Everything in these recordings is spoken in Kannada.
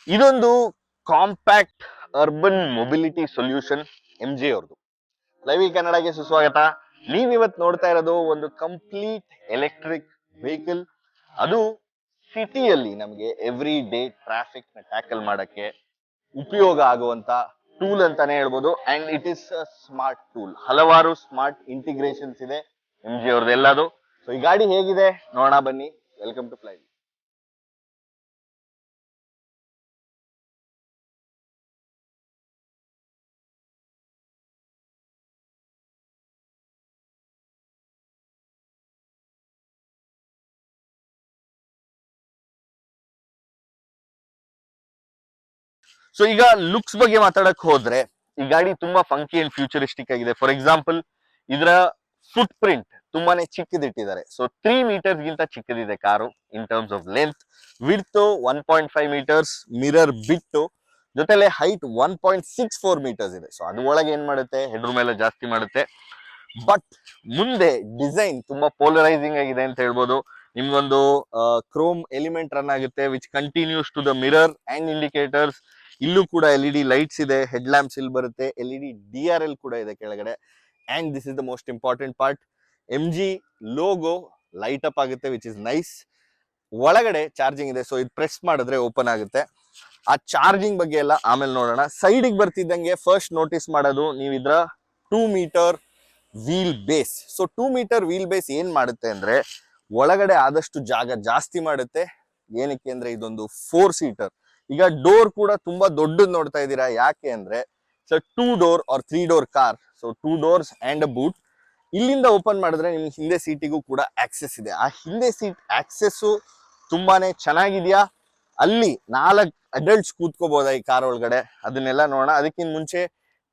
ಇದೊಂದು compact urban mobility solution MG ಅವ್ರದ್ದು. ಲೈವ್ ಕನ್ನಡಗೆ ಸುಸ್ವಾಗತ. ನೀವಿವತ್ತು ನೋಡ್ತಾ ಇರೋದು ಒಂದು ಕಂಪ್ಲೀಟ್ ಎಲೆಕ್ಟ್ರಿಕ್ ವೆಹಿಕಲ್. ಅದು ಸಿಟಿಯಲ್ಲಿ ನಮಗೆ ಎವ್ರಿ ಡೇ ಟ್ರಾಫಿಕ್ ನ ಟ್ಯಾಕಲ್ ಮಾಡಕ್ಕೆ ಉಪಯೋಗ ಆಗುವಂತ ಟೂಲ್ ಅಂತಾನೆ ಹೇಳ್ಬೋದು. And it is a smart tool. ಹಲವಾರು ಸ್ಮಾರ್ಟ್ ಇಂಟಿಗ್ರೇಷನ್ಸ್ ಇದೆ MG ಅವ್ರದ್ದು ಎಲ್ಲದು. ಸೊ ಈ ಗಾಡಿ ಹೇಗಿದೆ ನೋಡೋಣ ಬನ್ನಿ. Welcome to fly. ಸೊ ಈಗ ಲುಕ್ಸ್ ಬಗ್ಗೆ ಮಾತಾಡಕ್ ಹೋದ್ರೆ ಈ ಗಾಡಿ ತುಂಬಾ ಫಂಕಿ ಅಂಡ್ ಫ್ಯೂಚರಿಸ್ಟಿಕ್ ಆಗಿದೆ. ಫಾರ್ ಎಕ್ಸಾಂಪಲ್ ಇದರ ಫುಟ್ ಪ್ರಿಂಟ್ ತುಂಬಾನೇ ಚಿಕ್ಕದಿಟ್ಟಿದ್ದಾರೆ. ಸೊ 3 ಮೀಟರ್ಸ್ ಗಿಂತ ಚಿಕ್ಕದಿದೆ car in terms of length. Width 1.5 meters, mirror ಬಿಟ್ಟು ಜೊತೆಲೆ ಹೈಟ್ 1.64 ಮೀಟರ್ಸ್ ಇದೆ. ಸೊ ಅದು ಒಳಗೆ ಏನ್ ಮಾಡುತ್ತೆ, ಹೆಡ್ರೂಮ್ ಎಲ್ಲ ಜಾಸ್ತಿ ಮಾಡುತ್ತೆ. ಬಟ್ ಮುಂದೆ ಡಿಸೈನ್ ತುಂಬಾ ಪೋಲರೈಸಿಂಗ್ ಆಗಿದೆ ಅಂತ ಹೇಳ್ಬೋದು. ನಿಮ್ಗೊಂದು ಕ್ರೋಮ್ ಎಲಿಮೆಂಟ್ ರನ್ ಆಗುತ್ತೆ which continues to the mirror and indicators. ಇಲ್ಲೂ ಕೂಡ LED ಲೈಟ್ಸ್ ಇದೆ, ಹೆಡ್ ಲ್ಯಾಂಪ್ಸ್ ಇಲ್ಲಿ ಬರುತ್ತೆ, LED DRL ಕೂಡ ಇದೆ ಕೆಳಗಡೆ. And this is the most important part, MG logo light up ಆಗುತ್ತೆ ವಿಚ್ ಇಸ್ ನೈಸ್. ಒಳಗಡೆ ಚಾರ್ಜಿಂಗ್ ಇದೆ, ಸೊ ಇದು ಪ್ರೆಸ್ ಮಾಡಿದ್ರೆ ಓಪನ್ ಆಗುತ್ತೆ. ಆ ಚಾರ್ಜಿಂಗ್ ಬಗ್ಗೆ ಎಲ್ಲ ಆಮೇಲೆ ನೋಡೋಣ. ಸೈಡಿಗೆ ಬರ್ತಿದ್ದಂಗೆ ಫಸ್ಟ್ ನೋಟಿಸ್ ಮಾಡೋದು ನೀವು ಇದ್ರ 2 meter wheel base. So 2 meter wheel base ಏನ್ ಮಾಡುತ್ತೆ ಅಂದ್ರೆ ಒಳಗಡೆ ಆದಷ್ಟು ಜಾಗ ಜಾಸ್ತಿ ಮಾಡುತ್ತೆ. ಏನಕ್ಕೆ ಅಂದ್ರೆ ಇದೊಂದು 4 ಸೀಟರ್. ಈಗ ಡೋರ್ ಕೂಡ ತುಂಬಾ ದೊಡ್ಡದು ನೋಡ್ತಾ ಇದ್ದೀರಾ. ಯಾಕೆ ಅಂದ್ರೆ so 2 door or 3 door car. So 2 doors and a boot. ಇಲ್ಲಿಂದ ಓಪನ್ ಮಾಡಿದ್ರೆ ನಿಮ್ಗೆ ಹಿಂದೆ ಸೀಟಿಗೂ ಕೂಡ ಆಕ್ಸೆಸ್ ಇದೆ. ಆ ಹಿಂದೆ ಸೀಟ್ ಆಕ್ಸೆಸ್ ತುಂಬಾನೇ ಚೆನ್ನಾಗಿದ್ಯಾ. ಅಲ್ಲಿ 4 ಅಡಲ್ಟ್ಸ್ ಕೂತ್ಕೋಬಹುದಾ ಈ ಕಾರ್ ಒಳಗಡೆ, ಅದನ್ನೆಲ್ಲ ನೋಡೋಣ. ಅದಕ್ಕಿಂತ ಮುಂಚೆ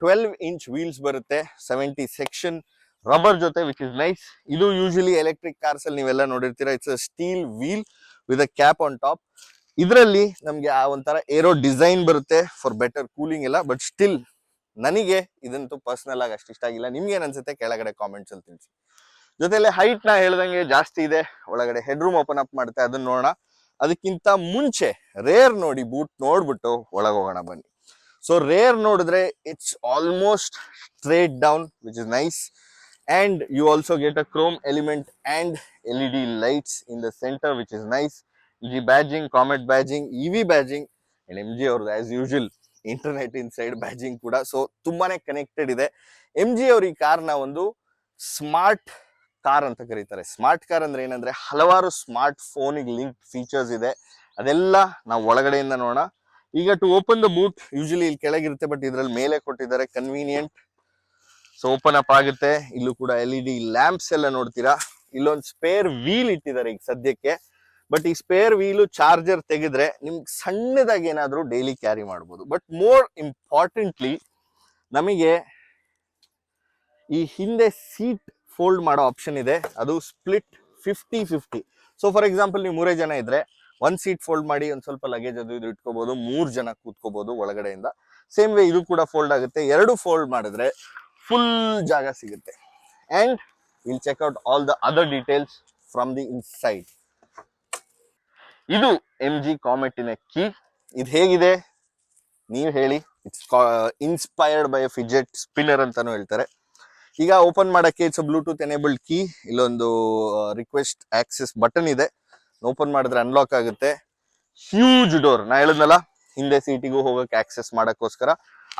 12 ಇಂಚ್ ವೀಲ್ಸ್ ಬರುತ್ತೆ, 70 ಸೆಕ್ಷನ್ ರಬ್ಬರ್ ಜೊತೆ ವಿಚ್ ಇಸ್ ನೈಸ್. ಇದು ಯೂಶಲಿ ಎಲೆಕ್ಟ್ರಿಕ್ ಕಾರ್ಸ್ ಅಲ್ಲಿ ನೀವೆಲ್ಲ ನೋಡಿರ್ತೀರಾ. It's a steel wheel with a cap on top. ಇದರಲ್ಲಿ ನಮ್ಗೆ ಆ ಒಂಥರ ಏರೋ ಡಿಸೈನ್ ಬರುತ್ತೆ ಫಾರ್ ಬೆಟರ್ ಕೂಲಿಂಗ್ ಎಲ್ಲ. ಬಟ್ ಸ್ಟಿಲ್ ನನಗೆ ಇದಂತೂ ಪರ್ಸನಲ್ ಆಗಿ ಅಷ್ಟು ಇಷ್ಟ ಆಗಿಲ್ಲ. ನಿಮ್ಗೆ ಏನ್ ಅನ್ಸುತ್ತೆ ಕೆಳಗಡೆ ಕಾಮೆಂಟ್ಸ್ ಅಲ್ಲಿ ತಿಳಿಸಿ. ಜೊತೆಲೆ ಹೈಟ್ ನ ಹೇಳ್ದಂಗೆ ಜಾಸ್ತಿ ಇದೆ. ಒಳಗಡೆ ಹೆಡ್ ರೂಮ್ ಓಪನ್ ಅಪ್ ಮಾಡುತ್ತೆ, ಅದನ್ನ ನೋಡೋಣ. ಅದಕ್ಕಿಂತ ಮುಂಚೆ ರೇರ್ ನೋಡಿ, ಬೂಟ್ ನೋಡ್ಬಿಟ್ಟು ಒಳಗೆ ಹೋಗೋಣ ಬನ್ನಿ. ಸೊ ರೇರ್ ನೋಡಿದ್ರೆ it's almost straight down which is nice. And you also get a chrome element and LED lights in the center which is nice. The badging, Comet badging, EV badging and MG ಅವ್ರದ್ದು as usual internet inside badging ಕೂಡ. ಸೊ ತುಂಬಾನೇ ಕನೆಕ್ಟೆಡ್ ಇದೆ. MG ಅವ್ರ ಈ ಕಾರ್ನ ಒಂದು ಸ್ಮಾರ್ಟ್ ಕಾರ್ ಅಂತ ಕರೀತಾರೆ. ಸ್ಮಾರ್ಟ್ ಕಾರ್ ಅಂದ್ರೆ ಏನಂದ್ರೆ ಹಲವಾರು ಸ್ಮಾರ್ಟ್ ಫೋನಿಗೆ ಲಿಂಕ್ ಫೀಚರ್ಸ್ ಇದೆ. ಅದೆಲ್ಲ ನಾವು ಒಳಗಡೆಯಿಂದ ನೋಡೋಣ. ಈಗ to open the boot usually ಇಲ್ಲಿ ಕೆಳಗಿರುತ್ತೆ, ಬಟ್ ಇದ್ರಲ್ಲಿ ಮೇಲೆ ಕೊಟ್ಟಿದ್ದಾರೆ, ಕನ್ವೀನಿಯಂಟ್. ಸೊ ಓಪನ್ ಅಪ್ ಆಗುತ್ತೆ. ಇಲ್ಲೂ ಕೂಡ LED ಲ್ಯಾಂಪ್ಸ್ ಎಲ್ಲ ನೋಡ್ತೀರಾ. ಇಲ್ಲೊಂದು ಸ್ಪೇರ್ ವೀಲ್ ಇಟ್ಟಿದ್ದಾರೆ ಈಗ ಸದ್ಯಕ್ಕೆ. ಬಟ್ ಈ ಸ್ಪೇರ್ ವೀಲು ಚಾರ್ಜರ್ ತೆಗೆದ್ರೆ ನಿಮ್ಗೆ ಸಣ್ಣದಾಗಿ ಏನಾದ್ರೂ ಡೈಲಿ ಕ್ಯಾರಿ ಮಾಡ್ಬೋದು. ಬಟ್ ಮೋರ್ ಇಂಪಾರ್ಟೆಂಟ್ಲಿ ನಮಗೆ ಈ ಹಿಂದೆ ಸೀಟ್ ಫೋಲ್ಡ್ ಮಾಡೋ ಆಪ್ಷನ್ ಇದೆ. ಅದು ಸ್ಪ್ಲಿಟ್ 50-50. ಸೊ ಫಾರ್ ಎಕ್ಸಾಂಪಲ್ ನೀವು 3 ಜನ ಇದ್ರೆ 1 ಸೀಟ್ ಫೋಲ್ಡ್ ಮಾಡಿ ಒಂದ್ ಸ್ವಲ್ಪ ಲಗೇಜ್ ಅದು ಇದು ಇಟ್ಕೋಬಹುದು, 3 ಜನ ಕೂತ್ಕೋಬಹುದು ಒಳಗಡೆಯಿಂದ. ಸೇಮ್ ವೇ ಇದು ಕೂಡ ಫೋಲ್ಡ್ ಆಗುತ್ತೆ. 2 ಫೋಲ್ಡ್ ಮಾಡಿದ್ರೆ ಫುಲ್ ಜಾಗ ಸಿಗುತ್ತೆ. And will check out all the other details from the inside. ಇದು MG ಕಾಮೆಟಿನ ಕೀ. ಇದು ಹೇಗಿದೆ ನೀವು ಹೇಳಿ. It's inspired by fidget spinner ಅಂತಾನು ಹೇಳ್ತಾರೆ. ಈಗ ಓಪನ್ ಮಾಡಕ್ಕೆ ಇಟ್ಸ್ ಬ್ಲೂಟೂತ್ ಎನೇಬಲ್ಡ್ ಕೀ. ಇಲ್ಲೊಂದು ರಿಕ್ವೆಸ್ಟ್ ಆಕ್ಸೆಸ್ ಬಟನ್ ಇದೆ. ಓಪನ್ ಮಾಡಿದ್ರೆ ಅನ್ಲಾಕ್ ಆಗುತ್ತೆ. ಹ್ಯೂಜ್ ಡೋರ್, ನಾ ಹೇಳಿದ್ನಲ್ಲ ಹಿಂದೆ ಸೀಟಿಗೂ ಹೋಗಕ್ಕೆ ಆಕ್ಸೆಸ್ ಮಾಡಕ್ಕೋಸ್ಕರ.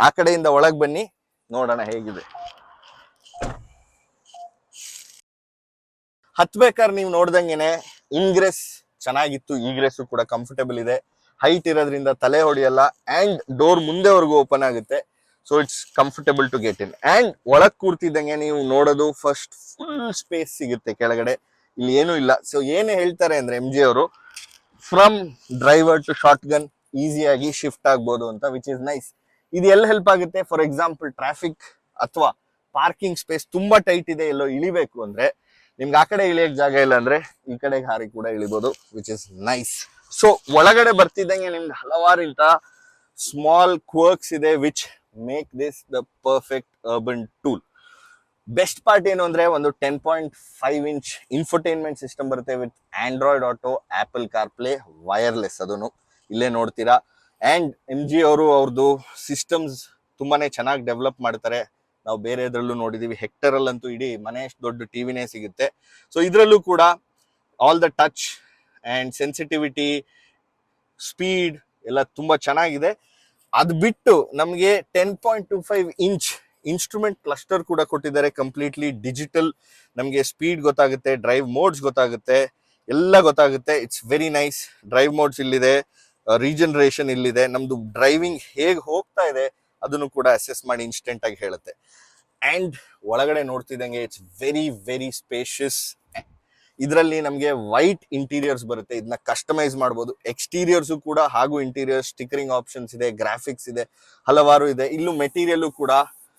ಆ ಕಡೆಯಿಂದ ಒಳಗ್ ಬನ್ನಿ, ನೋಡೋಣ ಹೇಗಿದೆ. ಹತ್ಬೇಕಾದ್ರೆ ನೀವು ನೋಡ್ದಂಗೆನೆ ಇಂಗ್ರೆಸ್ ಚೆನ್ನಾಗಿತ್ತು, ಈಗ್ರೆಸ್ ಕೂಡ ಕಂಫರ್ಟಬಲ್ ಇದೆ. ಹೈಟ್ ಇರೋದ್ರಿಂದ ತಲೆ ಹೊಡಿಯಲ್ಲ. ಅಂಡ್ ಡೋರ್ ಮುಂದೆವರೆಗೂ ಓಪನ್ ಆಗುತ್ತೆ. So it's comfortable to get in. And ಒಳಗ್ ಕೂರ್ತಿದ್ದಂಗೆ ನೀವು ನೋಡೋದು ಫಸ್ಟ್ ಫುಲ್ ಸ್ಪೇಸ್ ಸಿಗುತ್ತೆ ಕೆಳಗಡೆ. ಇಲ್ಲಿ ಏನೂ ಇಲ್ಲ. ಸೊ ಏನೇ ಹೇಳ್ತಾರೆ ಅಂದ್ರೆ MG ಅವರು from driver to shotgun ಈಸಿಯಾಗಿ ಶಿಫ್ಟ್ ಆಗ್ಬೋದು ಅಂತ, ವಿಚ್ ಇಸ್ ನೈಸ್. ಇದು ಎಲ್ಲಿ ಹೆಲ್ಪ್ ಆಗುತ್ತೆ, ಫಾರ್ ಎಕ್ಸಾಂಪಲ್ ಟ್ರಾಫಿಕ್ ಅಥವಾ ಪಾರ್ಕಿಂಗ್ ಸ್ಪೇಸ್ ತುಂಬಾ ಟೈಟ್ ಇದೆ, ಎಲ್ಲೋ ಇಳಿಬೇಕು ಅಂದ್ರೆ ನಿಮ್ಗೆ ಆ ಕಡೆ ಇಳಿಯಕ್ ಜಾಗ ಇಲ್ಲ ಅಂದ್ರೆ ಈ ಕಡೆ ಹಾರಿ ಕೂಡ ಇಳಿಬಹುದು, ವಿಚ್ ಇಸ್ ನೈಸ್. ಸೊ ಒಳಗಡೆ ಬರ್ತಿದ್ದಂಗೆ ನಿಮ್ಗೆ ಹಲವಾರು ಇಂತ ಸ್ಮಾಲ್ ಕ್ವರ್ಕ್ಸ್ ಇದೆ which make this the perfect urban tool. Best part ಏನು ಅಂದ್ರೆ ಒಂದು 10.5 ಇಂಚ್ ಇನ್ಫೋಟೈನ್ಮೆಂಟ್ ಸಿಸ್ಟಮ್ ಬರುತ್ತೆ with Android auto, apple car play, wireless. ಅದನ್ನು ಇಲ್ಲೇ ನೋಡ್ತೀರಾ. ಅಂಡ್ MG ಅವರು ಅವ್ರದ್ದು ಸಿಸ್ಟಮ್ಸ್ ತುಂಬಾನೇ ಚೆನ್ನಾಗಿ ಡೆವಲಪ್ ಮಾಡ್ತಾರೆ. ನಾವು ಬೇರೆ ಇದ್ರಲ್ಲೂ ನೋಡಿದೀವಿ, ಹೆಕ್ಟರ್ ಅಲ್ಲಂತೂ ಇಡೀ ಮನೆ ಅಷ್ಟು ದೊಡ್ಡ ಟಿವಿನೇ ಸಿಗುತ್ತೆ. ಸೊ ಇದ್ರಲ್ಲೂ ಕೂಡ all the touch and sensitivity, speed ಎಲ್ಲ ತುಂಬಾ ಚೆನ್ನಾಗಿದೆ. ಅದು ಬಿಟ್ಟು ನಮಗೆ 10.25 ಇಂಚ್ ಇನ್ಸ್ಟ್ರೂಮೆಂಟ್ ಕ್ಲಸ್ಟರ್ ಕೂಡ ಕೊಟ್ಟಿದ್ದಾರೆ, ಕಂಪ್ಲೀಟ್ಲಿ ಡಿಜಿಟಲ್. ನಮಗೆ ಸ್ಪೀಡ್ ಗೊತ್ತಾಗುತ್ತೆ, ಡ್ರೈವ್ ಮೋಡ್ಸ್ ಗೊತ್ತಾಗುತ್ತೆ, ಎಲ್ಲ ಗೊತ್ತಾಗುತ್ತೆ. It's very nice. Drive modes ಇಲ್ಲಿದೆ, ರೀಜನರೇಷನ್ ಇಲ್ಲಿದೆ, ನಮ್ದು ಡ್ರೈವಿಂಗ್ ಹೇಗೆ ಹೋಗ್ತಾ ಇದೆ ಅದನ್ನು ಕೂಡ ಅಸೆಸ್ ಮಾಡಿ ಇನ್ಸ್ಟೆಂಟ್ ಆಗಿ ಹೇಳುತ್ತೆ. ಅಂಡ್ ಒಳಗಡೆ ನೋಡ್ತಿದ್ದಂಗೆ ಇಟ್ಸ್ ವೆರಿ ವೆರಿ ಸ್ಪೇಷಿಯಸ್. ಇದರಲ್ಲಿ ನಮಗೆ ವೈಟ್ ಇಂಟೀರಿಯರ್ಸ್ ಬರುತ್ತೆ, ಇದನ್ನ ಕಸ್ಟಮೈಸ್ ಮಾಡಬಹುದು. ಎಕ್ಸ್ಟೀರಿಯರ್ಸ್ ಕೂಡ ಹಾಗೂ ಇಂಟೀರಿಯರ್ ಸ್ಟಿಕರಿಂಗ್ ಆಪ್ಷನ್ಸ್ ಇದೆ, ಗ್ರಾಫಿಕ್ಸ್ ಇದೆ, ಹಲವಾರು ಇದೆ. ಇಲ್ಲೂ ಮೆಟೀರಿಯಲ್ ಕೂಡ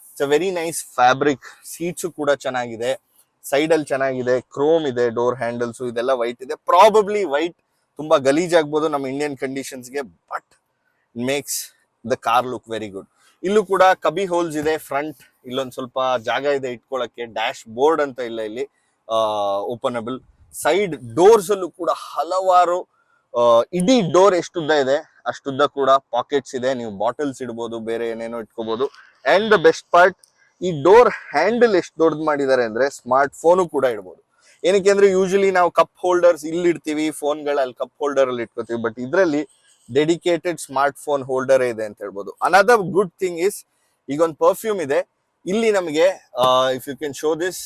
it's a very nice fabric. Seats ಕೂಡ ಚೆನ್ನಾಗಿದೆ, ಸೈಡ್ ಅಲ್ಲಿ ಚೆನ್ನಾಗಿದೆ, ಕ್ರೋಮ್ ಇದೆ, ಡೋರ್ ಹ್ಯಾಂಡಲ್ಸ್ ಇದೆಲ್ಲ ವೈಟ್ ಇದೆ. ಪ್ರಾಬಬ್ಲಿ ವೈಟ್ ತುಂಬಾ ಗಲೀಜ್ ಆಗ್ಬೋದು ನಮ್ಮ ಇಂಡಿಯನ್ ಕಂಡೀಷನ್ಸ್ಗೆ, but makes the car look very good. ಇಲ್ಲೂ ಕೂಡ ಕಬಿ ಹೋಲ್ಸ್ ಇದೆ ಫ್ರಂಟ್, ಇಲ್ಲೊಂದು ಸ್ವಲ್ಪ ಜಾಗ ಇದೆ ಇಟ್ಕೊಳ್ಳಕ್ಕೆ. ಡ್ಯಾಶ್ ಬೋರ್ಡ್ ಅಂತ ಇಲ್ಲ ಇಲ್ಲಿ, ಓಪನಬಲ್. ಸೈಡ್ ಡೋರ್ಸ್ ಅಲ್ಲೂ ಕೂಡ ಹಲವಾರು ಇಡೀ ಡೋರ್ ಎಷ್ಟುದ್ದ ಇದೆ ಅಷ್ಟುದ್ದ ಕೂಡ ಪಾಕೆಟ್ಸ್ ಇದೆ, ನೀವು ಬಾಟಲ್ಸ್ ಇಡ್ಬೋದು, ಬೇರೆ ಏನೇನೋ ಇಟ್ಕೋಬಹುದು. ಅಂಡ್ ದ ಬೆಸ್ಟ್ ಪಾರ್ಟ್, ಈ ಡೋರ್ ಹ್ಯಾಂಡಲ್ ಎಷ್ಟು ದೊಡ್ಡದು ಮಾಡಿದ್ದಾರೆ ಅಂದ್ರೆ ಸ್ಮಾರ್ಟ್ ಫೋನು ಕೂಡ ಇಡ್ಬೋದು. ಏನಕ್ಕೆ ಅಂದ್ರೆ ಯೂಶಲಿ ನಾವು ಕಪ್ ಹೋಲ್ಡರ್ಸ್ ಇಲ್ಲಿ ಇಡ್ತೀವಿ, ಫೋನ್ಗಳಲ್ಲಿ ಕಪ್ ಹೋಲ್ಡರ್ ಅಲ್ಲಿ ಇಟ್ಕೋತೀವಿ, ಬಟ್ ಇದರಲ್ಲಿ ಡೆಡಿಕೇಟೆಡ್ ಸ್ಮಾರ್ಟ್ ಫೋನ್ ಹೋಲ್ಡರ್ ಇದೆ ಅಂತ ಹೇಳ್ಬೋದು. ಅನದರ್ ಗುಡ್ ಥಿಂಗ್ ಇಸ್, ಈಗ ಒಂದು ಪರ್ಫ್ಯೂಮ್ ಇದೆ ಇಲ್ಲಿ ನಮಗೆ, if you can show this,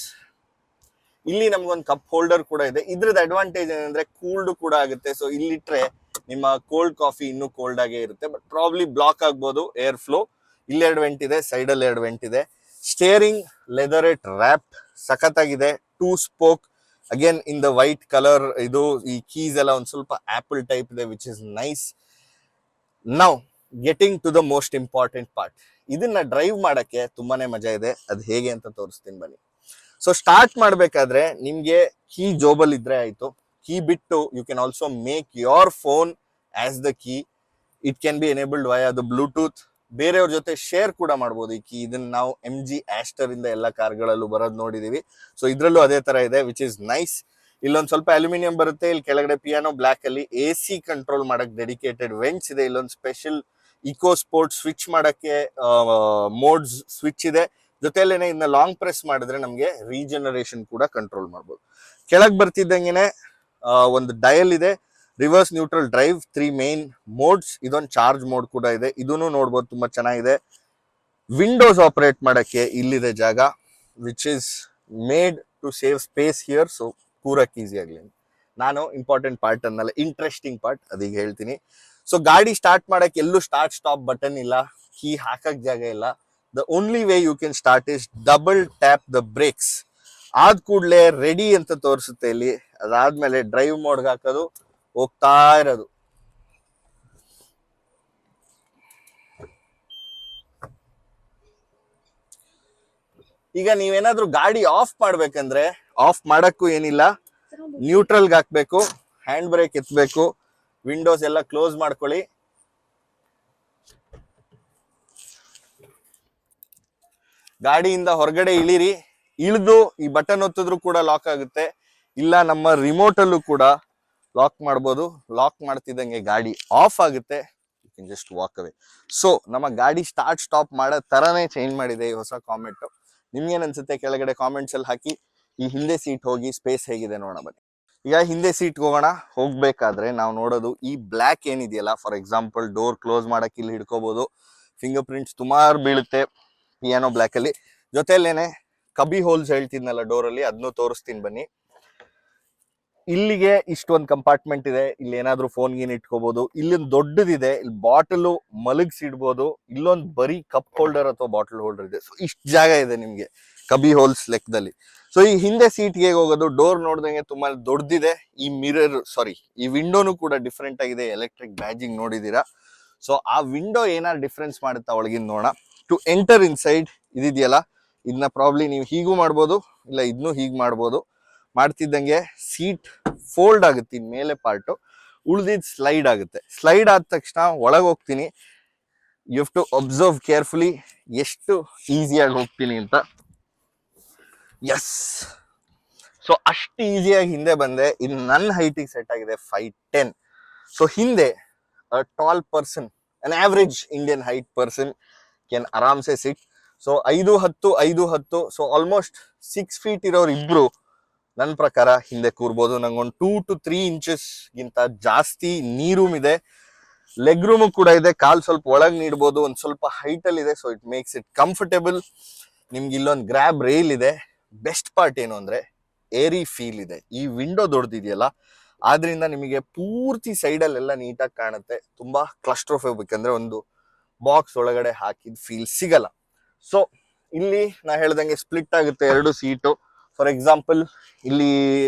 ಇಲ್ಲಿ ನಮ್ಗೊಂದು ಕಪ್ ಹೋಲ್ಡರ್ ಕೂಡ ಇದೆ. ಇದ್ರದ್ದು ಅಡ್ವಾಂಟೇಜ್ ಏನಂದ್ರೆ ಕೂಲ್ಡ್ ಕೂಡ ಆಗುತ್ತೆ. ಸೊ ಇಲ್ಲಿಟ್ರೆ ನಿಮ್ಮ ಕೋಲ್ಡ್ ಕಾಫಿ ಇನ್ನೂ ಕೋಲ್ಡ್ ಆಗೇ ಇರುತ್ತೆ, ಬಟ್ ಪ್ರಾಬ್ಲಿ ಬ್ಲಾಕ್ ಆಗ್ಬೋದು ಏರ್ ಫ್ಲೋ. ಇಲ್ಲಿ 2 ವೆಂಟ್ ಇದೆ, ಸೈಡ್ ಅಲ್ಲಿ 2 ವೆಂಟ್ ಇದೆ. ಸ್ಟೇರಿಂಗ್ ಲೆದರೇಟ್ ರ್ಯಾಪ್ ಸಖತ್ತಾಗಿದೆ. 2 spoke again in the white colour. ಇದು ಈ ಕೀಸ್ ಎಲ್ಲ ಒಂದ್ ಸ್ವಲ್ಪ ಆಪಲ್ ಟೈಪ್ ಇದೆ, which is nice. Now getting to the most important part. ಇದನ್ನ ಡ್ರೈವ್ ಮಾಡಕ್ಕೆ ತುಂಬಾನೇ ಮಜಾ ಇದೆ, ಅದು ಹೇಗೆ ಅಂತ ತೋರಿಸ್ತೀನಿ ಬನ್ನಿ. ಸೊ ಸ್ಟಾರ್ಟ್ ಮಾಡ್ಬೇಕಾದ್ರೆ ನಿಮ್ಗೆ ಕೀ ಜೋಬಲ್ ಇದ್ರೆ ಆಯ್ತು. ಕೀ ಬಿಟ್ಟು you can also make your phone as the key. It can be enabled via the bluetooth. ಬೇರೆಯವ್ರ ಜೊತೆ ಶೇರ್ ಕೂಡ ಮಾಡ್ಬೋದು ಈ ಕೀ. ಇದನ್ನ ನಾವು MG ಆಸ್ಟರ್ ಇಂದ ಎಲ್ಲ ಕಾರ್ಗಳಲ್ಲೂ ಬರೋದು ನೋಡಿದೀವಿ. ಸೊ ಇದ್ರಲ್ಲೂ ಅದೇ ತರ ಇದೆ, ವಿಚ್ ಇಸ್ ನೈಸ್. ಇಲ್ಲೊಂದ್ ಸ್ವಲ್ಪ ಅಲ್ಯೂಮಿನಿಯಂ ಬರುತ್ತೆ, ಇಲ್ಲಿ ಕೆಳಗಡೆ ಪಿಯಾನೋ ಬ್ಲಾಕ್ ಅಲ್ಲಿ. AC ಕಂಟ್ರೋಲ್ ಮಾಡಕ್ ಡೆಡಿಕೇಟೆಡ್ ವೆಂಟ್ಸ್ ಇದೆ. ಇಲ್ಲೊಂದು ಸ್ಪೆಷಲ್ ಇಕೋ ಸ್ಪೋರ್ಟ್ ಸ್ವಿಚ್ ಮಾಡಕ್ಕೆ ಮೋಡ್ಸ್ ಸ್ವಿಚ್ ಇದೆ. ಜೊತೆಯಲ್ಲೇನೆ ಇದನ್ನ ಲಾಂಗ್ ಪ್ರೆಸ್ ಮಾಡಿದ್ರೆ ನಮ್ಗೆ ರೀಜನರೇಷನ್ ಕೂಡ ಕಂಟ್ರೋಲ್ ಮಾಡ್ಬೋದು. ಕೆಳಗ್ ಬರ್ತಿದ್ದಂಗೆನೆ ಒಂದು ಡಯಲ್ ಇದೆ, reverse, neutral, drive, 3 main modes. ಇದೊಂದು ಚಾರ್ಜ್ ಮೋಡ್ ಕೂಡ ಇದೆ, ಇದನ್ನು ನೋಡ್ಬೋದು, ತುಂಬಾ ಚೆನ್ನಾಗಿದೆ. ವಿಂಡೋಸ್ ಆಪರೇಟ್ ಮಾಡಕ್ಕೆ ಇಲ್ಲಿದೆ ಜಾಗ, which is made to save space here. So ಕೂರಕ್ಕೆ ಈಸಿ ಆಗ್ಲಿ. ನಾನು ಇಂಪಾರ್ಟೆಂಟ್ ಪಾರ್ಟ್ ಅನ್ನಲ್ಲ, ಇಂಟ್ರೆಸ್ಟಿಂಗ್ ಪಾರ್ಟ್ ಅದೀಗ ಹೇಳ್ತೀನಿ. ಸೊ ಗಾಡಿ ಸ್ಟಾರ್ಟ್ ಮಾಡಕ್ಕೆ ಎಲ್ಲೂ ಸ್ಟಾರ್ಟ್ ಸ್ಟಾಪ್ ಬಟನ್ ಇಲ್ಲ, ಕೀ ಹಾಕಕ್ ಜಾಗ ಇಲ್ಲ. The only way you can start is double tap the brakes. ಆದ ಕೂಡಲೇ ರೆಡಿ ಅಂತ ತೋರಿಸುತ್ತೆ ಇಲ್ಲಿ. ಅದಾದ್ಮೇಲೆ ಡ್ರೈವ್ ಮೋಡ್ಗೆ ಹಾಕೋದು, ಹೋಗ್ತಾ ಇರೋದು. ಈಗ ನೀವೇನಾದ್ರೂ ಗಾಡಿ ಆಫ್ ಮಾಡ್ಬೇಕಂದ್ರೆ ಆಫ್ ಮಾಡಕ್ಕೂ ಏನಿಲ್ಲ, ನ್ಯೂಟ್ರಲ್ಗೆ ಹಾಕ್ಬೇಕು, ಹ್ಯಾಂಡ್ ಬ್ರೇಕ್ ಎತ್ತಬೇಕು, ವಿಂಡೋಸ್ ಎಲ್ಲ ಕ್ಲೋಸ್ ಮಾಡ್ಕೊಳ್ಳಿ. ಗಾಡಿಯಿಂದ ಹೊರಗಡೆ ಇಳಿರಿ, ಇಳಿದು ಈ ಬಟನ್ ಒತ್ತಿದ್ರು ಕೂಡ ಲಾಕ್ ಆಗುತ್ತೆ. ಇಲ್ಲ ನಮ್ಮ ರಿಮೋಟ್ ಅಲ್ಲೂ ಕೂಡ ಲಾಕ್ ಮಾಡ್ಬೋದು. ಲಾಕ್ ಮಾಡ್ತಿದ್ದಂಗೆ ಗಾಡಿ ಆಫ್ ಆಗುತ್ತೆ, you can just walk away. So ನಮ್ಮ ಗಾಡಿ ಸ್ಟಾರ್ಟ್ ಸ್ಟಾಪ್ ಮಾಡೋ ತರಾನೇ ಚೇಂಜ್ ಮಾಡಿದೆ ಈ ಹೊಸ ಕಾಮೆಂಟ್. ನಿಮ್ಗೇನ್ ಅನ್ಸುತ್ತೆ ಕೆಳಗಡೆ ಕಾಮೆಂಟ್ಸ್ ಅಲ್ಲಿ ಹಾಕಿ. ಈ ಹಿಂದೆ ಸೀಟ್ ಹೋಗಿ ಸ್ಪೇಸ್ ಹೇಗಿದೆ ನೋಡೋಣ ಬನ್ನಿ. ಈಗ ಹಿಂದೆ ಸೀಟ್ ಹೋಗೋಣ. ಹೋಗ್ಬೇಕಾದ್ರೆ ನಾವು ನೋಡೋದು ಈ ಬ್ಲ್ಯಾಕ್ ಏನಿದೆಯಲ್ಲ, ಫಾರ್ ಎಕ್ಸಾಂಪಲ್ ಡೋರ್ ಕ್ಲೋಸ್ ಮಾಡಕ್ಕೆ ಇಲ್ಲಿ ಹಿಡ್ಕೋಬಹುದು. ಫಿಂಗರ್ ಪ್ರಿಂಟ್ಸ್ ಸುಮಾರು ಬೀಳುತ್ತೆ ಪಿಯಾನೋ ಬ್ಲ್ಯಾಕ್ ಅಲ್ಲಿ. ಜೊತೆಲೇನೆ ಕಬಿ ಹೋಲ್ಸ್ ಹೇಳ್ತಿದ್ನಲ್ಲ ಡೋರ್ ಅಲ್ಲಿ, ಅದನ್ನು ತೋರಿಸ್ತೀನಿ ಬನ್ನಿ. ಇಲ್ಲಿಗೆ ಇಷ್ಟೊಂದು ಕಂಪಾರ್ಟ್ಮೆಂಟ್ ಇದೆ, ಇಲ್ಲಿ ಏನಾದ್ರೂ ಫೋನ್ ಗೀನ್ ಇಟ್ಕೋಬಹುದು. ಇಲ್ಲೊಂದು ದೊಡ್ಡದಿದೆ, ಇಲ್ಲಿ ಬಾಟಲ್ ಮಲಗಿಸಿಡ್ಬೋದು. ಇಲ್ಲೊಂದು ಬರೀ ಕಪ್ ಹೋಲ್ಡರ್ ಅಥವಾ ಬಾಟಲ್ ಹೋಲ್ಡರ್ ಇದೆ. ಸೊ ಇಷ್ಟು ಜಾಗ ಇದೆ ನಿಮ್ಗೆ ಕಬಿ ಹೋಲ್ಸ್ ಲೆಕ್ಕದಲ್ಲಿ. ಸೊ ಈ ಹಿಂದೆ ಸೀಟ್ ಹೇಗೆ ಹೋಗೋದು, ಡೋರ್ ನೋಡ್ದಂಗೆ ತುಂಬಾ ದೊಡ್ಡದಿದೆ. ಈ ಮಿರರ್ ಈ ವಿಂಡೋನು ಕೂಡ ಡಿಫ್ರೆಂಟ್ ಆಗಿದೆ, ಎಲೆಕ್ಟ್ರಿಕ್ ಬ್ಯಾಜಿಂಗ್ ನೋಡಿದೀರಾ. ಸೊ ಆ ವಿಂಡೋ ಏನಾರು ಡಿಫ್ರೆನ್ಸ್ ಮಾಡುತ್ತಾ ಒಳಗಿಂದ ನೋಡೋಣ. ಟು ಎಂಟರ್ ಇನ್ ಸೈಡ್ ಇದಿದೆಯಲ್ಲ, ಇದನ್ನ ಪ್ರಾಬ್ಲಿ ನೀವು ಹೀಗೂ ಮಾಡ್ಬೋದು, ಇಲ್ಲ ಇದನ್ನು ಹೀಗೆ ಮಾಡ್ಬೋದು. ಮಾಡ್ತಿದ್ದಂಗೆ ಸೀಟ್ ಫೋಲ್ಡ್ ಆಗುತ್ತೆ, ಇನ್ ಮೇಲೆ ಪಾರ್ಟ್ ಉಳಿದಿದ್ ಸ್ಲೈಡ್ ಆಗುತ್ತೆ. ಸ್ಲೈಡ್ ಆದ ತಕ್ಷಣ ಒಳಗೆ ಹೋಗ್ತೀನಿ. You have to observe carefully ಎಷ್ಟು ಈಸಿಯಾಗಿ ಹೋಗ್ತೀನಿ ಅಂತ. ಎಸ್, ಸೊ ಅಷ್ಟು ಈಸಿಯಾಗಿ ಹಿಂದೆ ಬಂದೆ. ಇದು ನನ್ನ ಹೈಟಿಗೆ ಸೆಟ್ ಆಗಿದೆ 5'10". ಸೊ ಹಿಂದೆ tall person an average Indian height person can ಆರಾಮ್ಸೆ sit. So 5'10" so almost 6 feet ಇರೋರು ಇಬ್ರು ನನ್ನ ಪ್ರಕಾರ ಹಿಂದೆ ಕೂರ್ಬೋದು. ನಂಗೊಂದು 2 to 3 inches ಗಿಂತ ಜಾಸ್ತಿ ನೀ ರೂಮ್ ಇದೆ, ಲೆಗ್ ರೂಮ್ ಕೂಡ ಇದೆ, ಕಾಲ್ ಸ್ವಲ್ಪ ಒಳಗ್ ನೀಡ್ಬೋದು, ಒಂದ್ ಸ್ವಲ್ಪ ಹೈಟ್ ಅಲ್ಲಿ ಇದೆ. So it makes it comfortable. ನಿಮ್ಗೆ ಇಲ್ಲೊಂದು ಗ್ರಾಬ್ ರೈಲ್ ಇದೆ. ಬೆಸ್ಟ್ ಪಾರ್ಟ್ ಏನು ಅಂದ್ರೆ ಏರಿ ಫೀಲ್ ಇದೆ. ಈ ವಿಂಡೋ ದೊಡ್ಡದಿದೆಯಲ್ಲ, ಆದ್ರಿಂದ ನಿಮಗೆ ಪೂರ್ತಿ ಸೈಡಲ್ಲೆಲ್ಲ ನೀಟಾಗಿ ಕಾಣುತ್ತೆ. ತುಂಬಾ ಕ್ಲಸ್ಟ್ರೋಫೋಬಿಕ್ ಅಂದ್ರೆ ಒಂದು ಬಾಕ್ಸ್ ಒಳಗಡೆ ಹಾಕಿದ್ ಫೀಲ್ ಸಿಗಲ್ಲ. ಸೊ ಇಲ್ಲಿ ನಾ ಹೇಳ್ದಂಗೆ ಸ್ಪ್ಲಿಟ್ ಆಗುತ್ತೆ 2 ಸೀಟು. ಫಾರ್ ಎಕ್ಸಾಂಪಲ್ ಇಲ್ಲಿ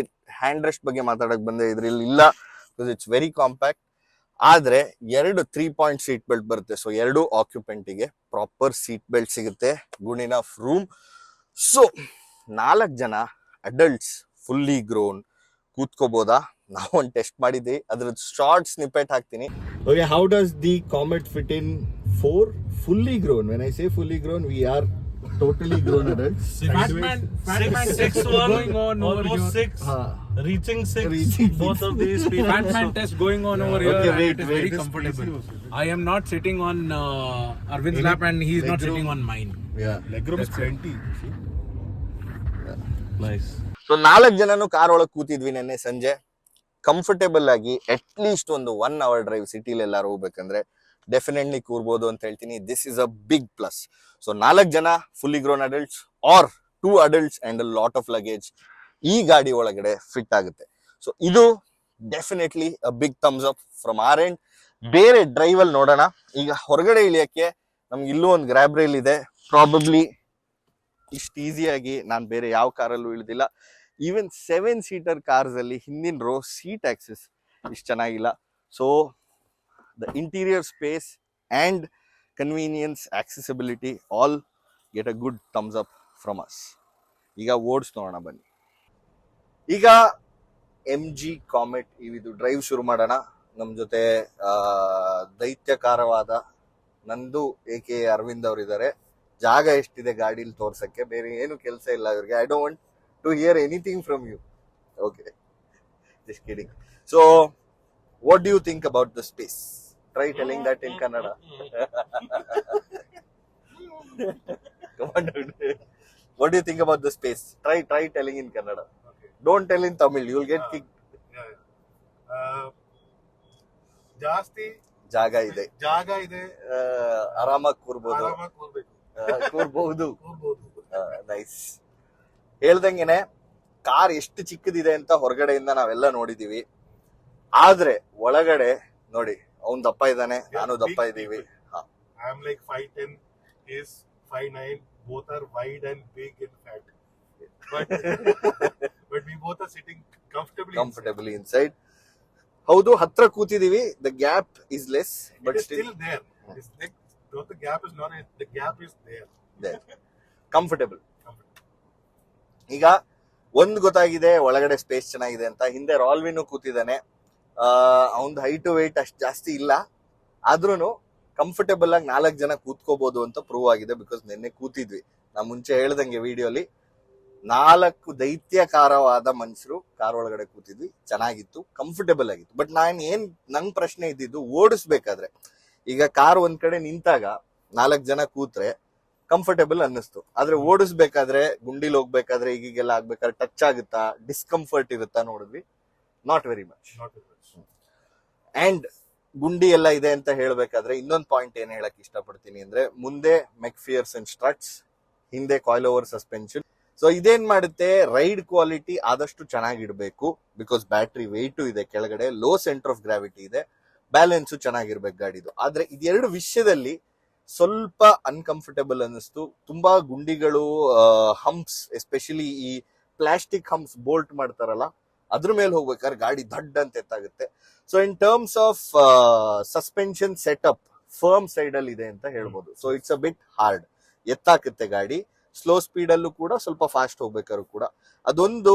ಹ್ಯಾಂಡ್ ರೆಸ್ಟ್ ಬಗ್ಗೆ ಮಾತಾಡಕ್ ಬಂದೆ, ಇದ್ರಲ್ಲಿ ಇಲ್ಲ, ಬಿಕಾಸ್ ಇಟ್ಸ್ ವೆರಿ ಕಾಂಪ್ಯಾಕ್ಟ್. ಆದ್ರೆ 2 3-point ಸೀಟ್ ಬೆಲ್ಟ್ ಬರುತ್ತೆ. ಸೊ 2 ಆಕ್ಯುಪೆಂಟಿಗೆ ಪ್ರಾಪರ್ ಸೀಟ್ ಬೆಲ್ಟ್ ಸಿಗುತ್ತೆ. Good enough room. ಸೊ 4 ಜನ ಅಡಲ್ಟ್ಸ್ ಫುಲ್ಲಿ ಗ್ರೋನ್ ಕೂತ್ಕೋಬೋದಾ? ನಾವು ಒಂದು ಟೆಸ್ಟ್ ಮಾಡಿದ್ವಿ, ಅದ್ರದ್ದು ಶಾರ್ಟ್ ಸ್ನಿಪೆಟ್ ಹಾಕ್ತೀನಿ. Okay, how does the comet fit in 4 fully grown? When I say fully grown, we are totally grown adults. Fat man 6 going on over 6, reaching 6. Both of these people. Fat man test going on over here. Okay, wait, it is wait. very comfortable. I am not sitting on Arvind's lap and he is not sitting on mine. Yeah, Legroom is plenty. Nice. So 4 ಜನನು ಕಾರ್ ಒಳಗೆ ಕೂತಿದ್ವಿ ನೆನ್ನೆ ಸಂಜೆ. ಕಂಫರ್ಟೇಬಲ್ ಆಗಿ ಅಟ್ ಲೀಸ್ಟ್ ಒಂದು 1 hour ಡ್ರೈವ್ ಸಿಟಿಲಿ ಎಲ್ಲಾರು ಹೋಗ್ಬೇಕಂದ್ರೆ ಡೆಫಿನೆಟ್ಲಿ ಕೂರ್ಬೋದು ಅಂತ ಹೇಳ್ತೀನಿ. This is a big plus. So 4 ಜನ fully grown adults or 2 adults and a lot of luggage ಈ ಗಾಡಿ ಒಳಗಡೆ ಫಿಟ್ ಆಗುತ್ತೆ. ಸೊ ಇದು definitely a big thumbs up from our end. ಬೇರೆ ಡ್ರೈವ್ ಅಲ್ಲಿ ನೋಡೋಣ. ಈಗ ಹೊರಗಡೆ ಇಳಿಯಕ್ಕೆ ನಮ್ಗೆ ಇಲ್ಲೂ ಒಂದು ಗ್ರಾಬ್ ರೈಲ್ ಇದೆ. ಪ್ರಾಬಬ್ಲಿ ಇಷ್ಟು ಈಸಿಯಾಗಿ ನಾನು ಬೇರೆ ಯಾವ ಕಾರಲ್ಲೂ ಇಳಿದಿಲ್ಲ. ಈವನ್ 7-seater ಕಾರ್ಸ್ ಅಲ್ಲಿ ಹಿಂದಿನ ರೋ ಸೀಟ್ ಆಕ್ಸೆಸ್ ಇಷ್ಟು ಚೆನ್ನಾಗಿಲ್ಲ. So the interior space and convenience, accessibility all get a good thumbs up from us. ಈಗ ಓಡ್ಸ್ ನೋಡೋಣ ಬನ್ನಿ. ಈಗ MG ಕಾಮೆಟ್ ಇವಿದು ಡ್ರೈವ್ ಶುರು ಮಾಡೋಣ. ನಮ್ಮ ಜೊತೆ ದೈತ್ಯಕಾರವಾದ ನಂದು AKA ಅರವಿಂದ್ ಅವರಿದ್ದಾರೆ. ಜಾಗ ಎಷ್ಟಿದೆ ಗಾಡಿಲಿ ತೋರ್ಸಕ್ಕೆ, ಬೇರೆ ಏನು ಕೆಲಸ ಇಲ್ಲ ಇವ್ರಿಗೆ. I don't want to hear anything from you. Okay, just kidding. So what do you think about the space? Try telling that in Kannada. Come on, dude. What do you think about the space? Try telling in Kannada. Okay. Don't tell in Tamil. You'll get kicked. ಜಾಸ್ತಿ ಜಾಗ ಇದೆ ಆರಾಮಾಗಿ ಕೂರ್ಬೋದು. ನೈಸ್. ಹೇಳ್ದಂಗೆನೆ ಕಾರ್ ಎಷ್ಟು ಚಿಕ್ಕದಿದೆ ಅಂತ ಹೊರಗಡೆಯಿಂದ ನಾವೆಲ್ಲ ನೋಡಿದೀವಿ. ಆದ್ರೆ ಒಳಗಡೆ ನೋಡಿ, ಅವ್ನ್ ದಪ್ಪ ಇದ್ದಾನೆ, ನಾನು ದಪ್ಪ ಇದ್ದೀವಿ. I am like 5'10", he is 5'9", both are wide and big and fat. But we both are sitting comfortably inside. ಹೌದು, ಹತ್ರ ಕೂತಿದೀವಿ. The gap is less, but still there. It's like the gap is not, the gap is there. Comfortable. ಈಗ ಒಂದ್ ಗೊತ್ತಾಗಿದೆ, ಒಳಗಡೆ ಸ್ಪೇಸ್ ಚೆನ್ನಾಗಿದೆ ಅಂತ. ಹಿಂದೆ ರಾಲ್ವಿನು ಕೂತಿದ್ದಾನೆ. ಅವನ್ ಹೈಟ್ ವೆಯ್ಟ್ ಅಷ್ಟು ಜಾಸ್ತಿ ಇಲ್ಲ, ಆದ್ರೂ ಕಂಫರ್ಟೇಬಲ್ ಆಗಿ 4 ಜನ ಕೂತ್ಕೋಬಹುದು ಅಂತ ಪ್ರೂವ್ ಆಗಿದೆ. ಬಿಕಾಸ್ ನಿನ್ನೆ ಕೂತಿದ್ವಿ, ನಾ ಮುಂಚೆ ಹೇಳ್ದಂಗೆ ವಿಡಿಯೋಲಿ 4 ದೈತ್ಯಕಾರವಾದ ಮನುಷ್ಯರು ಕಾರ್ ಒಳಗಡೆ ಕೂತಿದ್ವಿ. ಚೆನ್ನಾಗಿತ್ತು, ಕಂಫರ್ಟೇಬಲ್ ಆಗಿತ್ತು. ಬಟ್ ನಂಗ್ ಪ್ರಶ್ನೆ ಇದ್ದಿದ್ದು, ಓಡಿಸ್ಬೇಕಾದ್ರೆ ಈಗ ಕಾರ್ ಒಂದ್ ಕಡೆ ನಿಂತಾಗ 4 ಜನ ಕೂತ್ರೆ ಕಂಫರ್ಟೇಬಲ್ ಅನ್ನಿಸ್ತು. ಆದ್ರೆ ಓಡಿಸ್ಬೇಕಾದ್ರೆ, ಗುಂಡಿಲಿ ಹೋಗ್ಬೇಕಾದ್ರೆ, ಈಗೀಗೆಲ್ಲ ಆಗ್ಬೇಕಾದ್ರೆ ಟಚ್ ಆಗುತ್ತಾ, ಡಿಸ್ಕಂಫರ್ಟ್ ಇರುತ್ತಾ ನೋಡಿದ್ವಿ. Not very much. ಅಂಡ್ ಗುಂಡಿ ಎಲ್ಲ ಇದೆ ಅಂತ ಹೇಳ್ಬೇಕಾದ್ರೆ ಇನ್ನೊಂದು ಪಾಯಿಂಟ್ ಏನ್ ಹೇಳಕ್ ಇಷ್ಟಪಡ್ತೀನಿ ಅಂದ್ರೆ, ಮುಂದೆ ಮೆಕ್ಫಿಯರ್ಸನ್ ಸ್ಟ್ರಟ್ಸ್, ಹಿಂದೆ ಕಾಯಿಲ್ ಓವರ್ ಸಸ್ಪೆನ್ಷನ್. ಸೊ ಇದೇನ್ ಮಾಡುತ್ತೆ, ರೈಡ್ ಕ್ವಾಲಿಟಿ ಆದಷ್ಟು ಚೆನ್ನಾಗಿಡ್ಬೇಕು. ಬಿಕಾಸ್ ಬ್ಯಾಟ್ರಿ ವೆಯ್ಟು ಇದೆ ಕೆಳಗಡೆ, ಲೋ ಸೆಂಟರ್ ಆಫ್ ಗ್ರಾವಿಟಿ ಇದೆ, ಬ್ಯಾಲೆನ್ಸು ಚೆನ್ನಾಗಿರ್ಬೇಕು ಗಾಡಿದು. ಆದ್ರೆ ಇದೆರಡು ವಿಷಯದಲ್ಲಿ ಸ್ವಲ್ಪ ಅನ್ಕಂಫರ್ಟೇಬಲ್ ಅನ್ನಿಸ್ತು. ತುಂಬಾ ಗುಂಡಿಗಳು, ಹಂಪ್ಸ್, ಎಸ್ಪೆಷಲಿ ಈ ಪ್ಲಾಸ್ಟಿಕ್ ಹಂಪ್ಸ್ ಬೋಲ್ಟ್ ಮಾಡ್ತಾರಲ್ಲ, ಅದ್ರ ಮೇಲೆ ಹೋಗ್ಬೇಕಾದ್ರೆ ಗಾಡಿ ದಡ್ಡ ಅಂತ ಎತ್ತಾಗುತ್ತೆ. So in terms of suspension setup firm side ಅಲ್ಲಿ ಇದೆ ಅಂತ ಹೇಳ್ಬೋದು. So it's a bit hard, ಎತ್ತಾಕುತ್ತೆ ಗಾಡಿ. ಸ್ಲೋ ಸ್ಪೀಡ್ ಅಲ್ಲೂ ಕೂಡ, ಸ್ವಲ್ಪ ಫಾಸ್ಟ್ ಹೋಗ್ಬೇಕಾದ್ರು ಕೂಡ, ಅದೊಂದು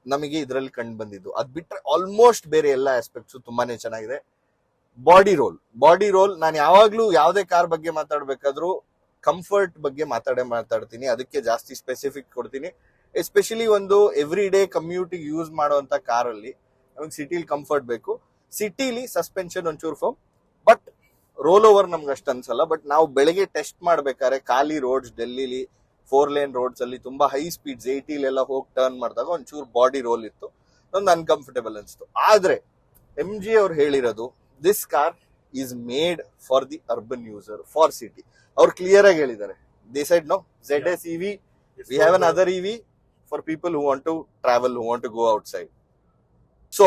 ನಮಗೆ ಇದರಲ್ಲಿ ಕಂಡು ಬಂದಿದ್ದು. ಅದ್ ಬಿಟ್ರೆ ಆಲ್ಮೋಸ್ಟ್ ಬೇರೆ ಎಲ್ಲ ಆಸ್ಪೆಕ್ಟ್ಸ್ ತುಂಬಾನೇ ಚೆನ್ನಾಗಿದೆ. ಬಾಡಿ ರೋಲ್ ನಾನು ಯಾವಾಗ್ಲೂ ಯಾವುದೇ ಕಾರ್ ಬಗ್ಗೆ ಮಾತಾಡ್ಬೇಕಾದ್ರೂ ಕಂಫರ್ಟ್ ಬಗ್ಗೆ ಮಾತಾಡ್ತೀನಿ. ಅದಕ್ಕೆ ಜಾಸ್ತಿ ಸ್ಪೆಸಿಫಿಕ್ ಕೊಡ್ತೀನಿ. ಎಸ್ಪೆಷಲಿ ಒಂದು ಎವ್ರಿ ಡೇ ಕಮ್ಯೂಟಿಗೆ ಯೂಸ್ ಮಾಡುವಂತ ಕಾರಲ್ಲಿ ನಮಗೆ ಸಿಟಿಲಿ ಕಂಫರ್ಟ್ ಬೇಕು. ಸಿಟಿಲಿ ಸಸ್ಪೆನ್ಷನ್ ಒಂಚೂರು ಫರ್ಮ್, ಬಟ್ ರೋಲ್ ಓವರ್ ನಮ್ಗೆ ಅಷ್ಟು ಅನ್ಸಲ್ಲ. ಬಟ್ ನಾವು ಬೆಳಗ್ಗೆ ಟೆಸ್ಟ್ ಮಾಡ್ಬೇಕಾದ್ರೆ ಖಾಲಿ ರೋಡ್ಸ್ ಡೆಲ್ಲಿಲಿ 4 lane ರೋಡ್ಸ್ ಅಲ್ಲಿ ತುಂಬಾ ಹೈ ಸ್ಪೀಡ್ಸ್ 80 ಎಲ್ಲ ಹೋಗಿ ಟರ್ನ್ ಮಾಡಿದಾಗ ಒಂಚೂರು ಬಾಡಿ ರೋಲ್ ಇತ್ತು, ಒಂದು ಅನ್ಕಂಫರ್ಟೇಬಲ್ ಅನ್ಸ್ತು. ಆದ್ರೆ MG ಅವ್ರು ಹೇಳಿರೋದು this car is made for the urban user, for city. ಅವ್ರು ಕ್ಲಿಯರ್ ಆಗಿ ಹೇಳಿದ್ದಾರೆ. They said no ZS EV, we have another EV for people who want to travel, who want to go outside. So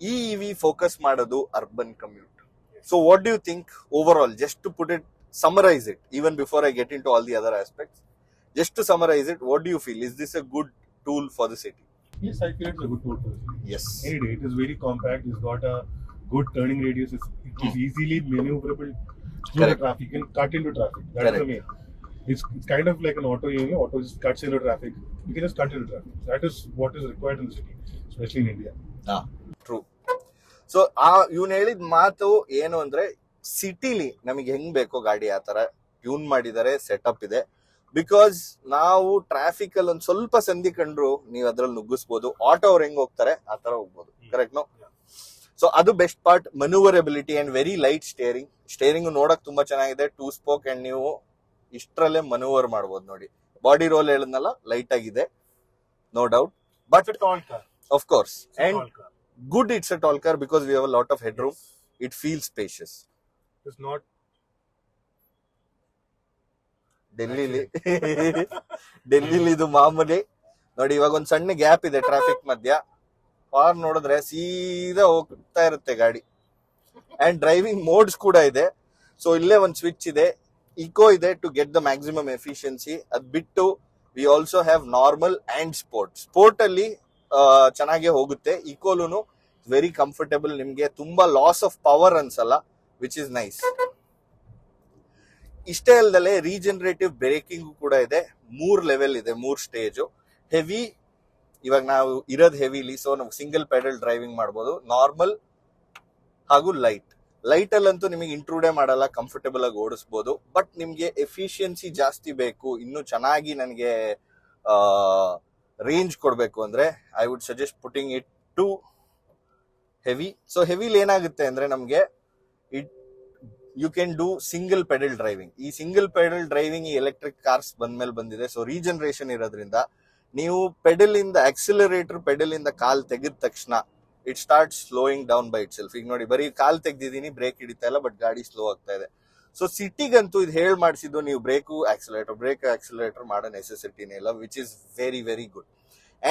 ಈ EV ಫೋಕಸ್ ಮಾಡೋದು urban commute. So what do you think overall, just to put it, summarize it, even before I get into all the other aspects, just to summarize it, what do you feel? Is this a good tool for the city? Yes, I feel it's a good tool for the city. Yes. Any day, it is very compact. It's got a good turning radius. It is easily maneuverable through Correct. the traffic. You can cut into traffic. That is Correct. the main. It's kind of like an auto. Auto just cuts into traffic. You can just cut into traffic. That is what is required in the city, especially in India. True. So ಇವ್ನು ಹೇಳಿದ ಮಾತು ಏನು ಅಂದ್ರೆ, ಸಿಟಿಲಿ ನಮಗೆ ಹೆಂಗ್ ಬೇಕೋ ಗಾಡಿ ಆ ತರ ಟ್ಯೂನ್ ಮಾಡಿದ್ದಾರೆ, ಸೆಟಪ್ ಇದೆ. ಬಿಕಾಸ್ ನಾವು ಟ್ರಾಫಿಕ್ ಅಲ್ಲಿ ಒಂದ್ ಸ್ವಲ್ಪ ಸಂಧಿ ಕಂಡ್ರು ನೀವು ಅದ್ರಲ್ಲಿ ನುಗ್ಗಿಸ್ಬೋದು. ಆಟೋ ಅವ್ರು ಹೆಂಗ್ ಹೋಗ್ತಾರೆ ಆ ತರ ಹೋಗ್ಬೋದು. Correct no? ಸೊ ಅದು best part. Manoeuvrability and very light steering. Steering ನೋಡಕ್ ತುಂಬಾ ಚೆನ್ನಾಗಿದೆ, 2 spoke, ಅಂಡ್ ನೀವು ಇಷ್ಟರಲ್ಲೇ ಮನೂವರ್ ಮಾಡ್ಬೋದು. ನೋಡಿ, ಬಾಡಿ ರೋಲ್ ಹೇಳಿದ್ನಲ್ಲ, ಲೈಟ್ ಆಗಿದೆ, no doubt. But It's a tall car. of course, It's a and tall car. good it's a tall car because we have a lot of headroom. It feels spacious. It's not. ಡೆಲ್ಲಿಲಿ ಇದು ಮಾಮೂಲಿ. ನೋಡಿ, ಇವಾಗ ಒಂದ್ ಸಣ್ಣ ಗ್ಯಾಪ್ ಇದೆ ಟ್ರಾಫಿಕ್ ಮಧ್ಯ, ಫಾರ್ ನೋಡಿದ್ರೆ ಸೀದಾ ಹೋಗ್ತಾ ಇರುತ್ತೆ ಗಾಡಿ. ಅಂಡ್ ಡ್ರೈವಿಂಗ್ ಮೋಡ್ಸ್ ಕೂಡ ಇದೆ. ಸೊ ಇಲ್ಲೇ ಒಂದ್ ಸ್ವಿಚ್ ಇದೆ, ಇಕೋ ಇದೆ to get the maximum efficiency. ಅದ್ ಬಿಟ್ಟು we also have normal and sport. Sport ಅಲ್ಲಿ ಚೆನ್ನಾಗಿ ಹೋಗುತ್ತೆ. ಇಕೋಲೂನು ವೆರಿ ಕಂಫರ್ಟೇಬಲ್, ನಿಮ್ಗೆ ತುಂಬಾ ಲಾಸ್ ಆಫ್ ಪವರ್ ಅನ್ಸಲ್ಲ, ವಿಚ್ ಇಸ್ ನೈಸ್. ಇಷ್ಟೇ ಅಲ್ಲದೆ ರೀಜನರೇಟಿವ್ ಬ್ರೇಕಿಂಗ್ ಕೂಡ ಇದೆ. 3 ಲೆವೆಲ್ ಇದೆ, 3 ಸ್ಟೇಜ್. ಹೆವಿ, ಇವಾಗ ನಾವು ಇರೋದು ಹೆವಿಲಿ, ಸೊ ನಾವು ಸಿಂಗಲ್ ಪೆಡಲ್ ಡ್ರೈವಿಂಗ್ ಮಾಡ್ಬೋದು. ನಾರ್ಮಲ್ ಹಾಗೂ ಲೈಟ್ ಅಲ್ಲಂತೂ ನಿಮಗೆ ಇಂಟ್ರೂಡೇ ಮಾಡಲ್ಲ, ಕಂಫರ್ಟೇಬಲ್ ಆಗಿ ಓಡಿಸ್ಬೋದು. ಬಟ್ ನಿಮ್ಗೆ ಎಫಿಷಿಯನ್ಸಿ ಜಾಸ್ತಿ ಬೇಕು, ಇನ್ನು ಚೆನ್ನಾಗಿ ನನಗೆ ರೇಂಜ್ ಕೊಡ್ಬೇಕು ಅಂದ್ರೆ I would suggest putting it to heavy. So heavily ಏನಾಗುತ್ತೆ ಅಂದ್ರೆ ನಮ್ಗೆ you can do single pedal driving. ಈ ಸಿಂಗಲ್ ಪೆಡಲ್ ಡ್ರೈವಿಂಗ್ ಈ ಎಲೆಕ್ಟ್ರಿಕ್ ಕಾರ್ಸ್ ಬಂದ್ಮೇಲೆ ಬಂದಿದೆ. ಸೊ ರೀಜನರೇಷನ್ ಇರೋದ್ರಿಂದ ನೀವು ಪೆಡಲ್ ಇಂದ ಆಕ್ಸಿಲರೇಟರ್ ಪೆಡಲ್ ಇಂದ ಕಾಲ್ ತೆಗೆದ ತಕ್ಷಣ it start slowing down by it self. ಈಗ ನೋಡಿ, ಬರೀ ಕಾಲ್ ತೆಗ್ದಿದ್ದೀನಿ, ಬ್ರೇಕ್ ಹಿಡಿತಾ ಇಲ್ಲ, ಬಟ್ ಗಾಡಿ ಸ್ಲೋ ಆಗ್ತಾ ಇದೆ. ಸೊ ಸಿಟಿಗಂತೂ ಇದು ಹೇಳಿ ಮಾಡಿಸಿದ್ದು, ನೀವು ಬ್ರೇಕ್ ಆಕ್ಸಿಲರೇಟರ್ ಮಾಡೋ ನೆಸೆಸಿಟಿನೇ ಇಲ್ಲ, which is very very good.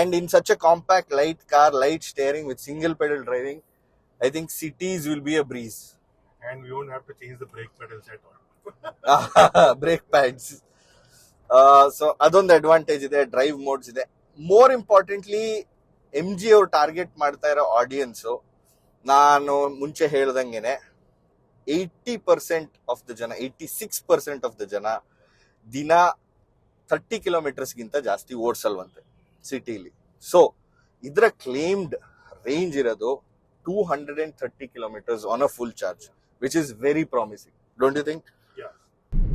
And in such a compact light car, light steering with single pedal driving, I think cities will be a breeze. And we won't have to change the brake pedals at all. Brake pads. So ಅದೊಂದು ಅಡ್ವಾಂಟೇಜ್ ಇದೆ. ಡ್ರೈವ್ ಮೋಡ್ಸ್ ಇದೆ. ಮೋರ್ ಇಂಪಾರ್ಟೆಂಟ್ಲಿ MG ಅವ್ರು ಟಾರ್ಗೆಟ್ ಮಾಡ್ತಾ ಇರೋ ಆಡಿಯನ್ಸ್, ನಾನು ಮುಂಚೆ ಹೇಳ್ದಂಗೆನೆ 80% ಆಫ್ ದ ಜನ, 86% ಆಫ್ ದ ಜನ ದಿನ 30 ಕಿಲೋಮೀಟರ್ಸ್ಗಿಂತ ಜಾಸ್ತಿ ಓಡಿಸಲ್ವಂತೆ ಸಿಟಿಲಿ. ಸೊ ಇದರ ಕ್ಲೇಮ್ಡ್ ರೇಂಜ್ ಇರೋದು 230 kilometers on a full charge, which is very promising. Don't you think? Yeah.